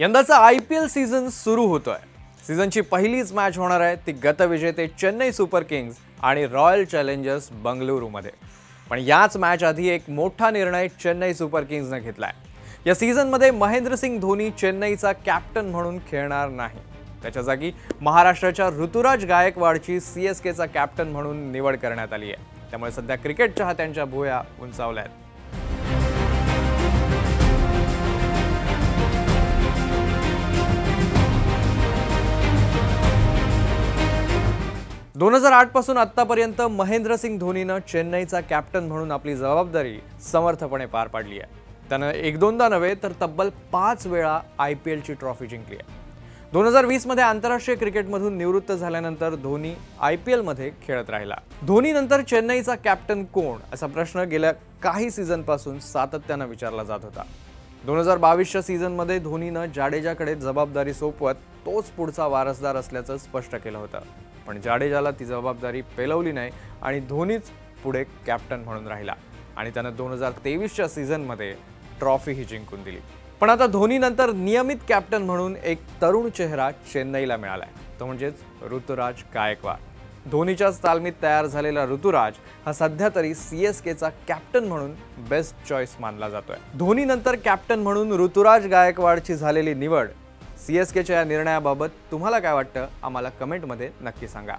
यंदाचा IPL season सुरू होतोय। सीझनची पहिलीच मॅच होणार आहे ती गतविजेते चेन्नई सुपर किंग्स आणि रॉयल चॅलेंजर्स बंगळुरूमध्ये। पण याच मॅच आधी एक मोठा निर्णय चेन्नई सुपर किंग्सने घेतलाय। या सीझनमध्ये महेंद्रसिंग धोनी चेन्नईचा कॅप्टन म्हणून खेळणार नाही। त्याच्या जागी महाराष्ट्राच्या ऋतुराज गायकवाडची CSKचा कॅप्टन म्हणून निवड करण्यात आली आहे। त्यामुळे सध्या क्रिकेट चाहत्यांच्या भुवया उंचावल्या आहेत। 2008 पासून आतापर्यंत महेंद्रसिंग धोनीने चेन्नईचा कॅप्टन म्हणून आपली जबाबदारी समर्थपणे पार पाडली आहे। त्याने एक दोनदा नव्हे तर तब्बल 5 वेळा IPL ची ट्रॉफी जिंकली आहे। 2020 मध्ये आंतरराष्ट्रीय क्रिकेटमधून निवृत्त झाल्यानंतर धोनी IPL मध्ये खेळत राहिला। धोनी नंतर चेन्नईचा कॅप्टन कोण असा प्रश्न गेल्या काही सीझन पासून सातत्याने विचारला जात होता। 2022 च्या सीझन मध्ये धोनीने जाडेजाकडे जबाबदारी सोपवत तोच पुढचा वारसदार असल्याचं स्पष्ट केलं होतं। पण जाडेजाला ती जबाबदारी पेलवली नाही आणि धोनीच पुढे कॅप्टन म्हणून राहिला आणि त्याने 2023 च्या सीझन मध्ये ट्रॉफी ही जिंकून दिली। पण आता धोनी नंतर नियमित कॅप्टन म्हणून एक तरुण चेहरा चेन्नईला मिळालाय, तो म्हणजेच ऋतुराज गायकवाड। धोनीच्याच तालमीत तयार झालेला ऋतुराज हा सध्या तरी CSKचा कॅप्टन म्हणून बेस्ट चॉईस मानला जातोय। धोनी नंतर कॅप्टन म्हणून ऋतुराज गायकवाडची झालेली निवड CSKच्या या निर्णयाबाबत तुम्हाला काय वाटतं आम्हाला कमेंटमध्ये नक्की सांगा।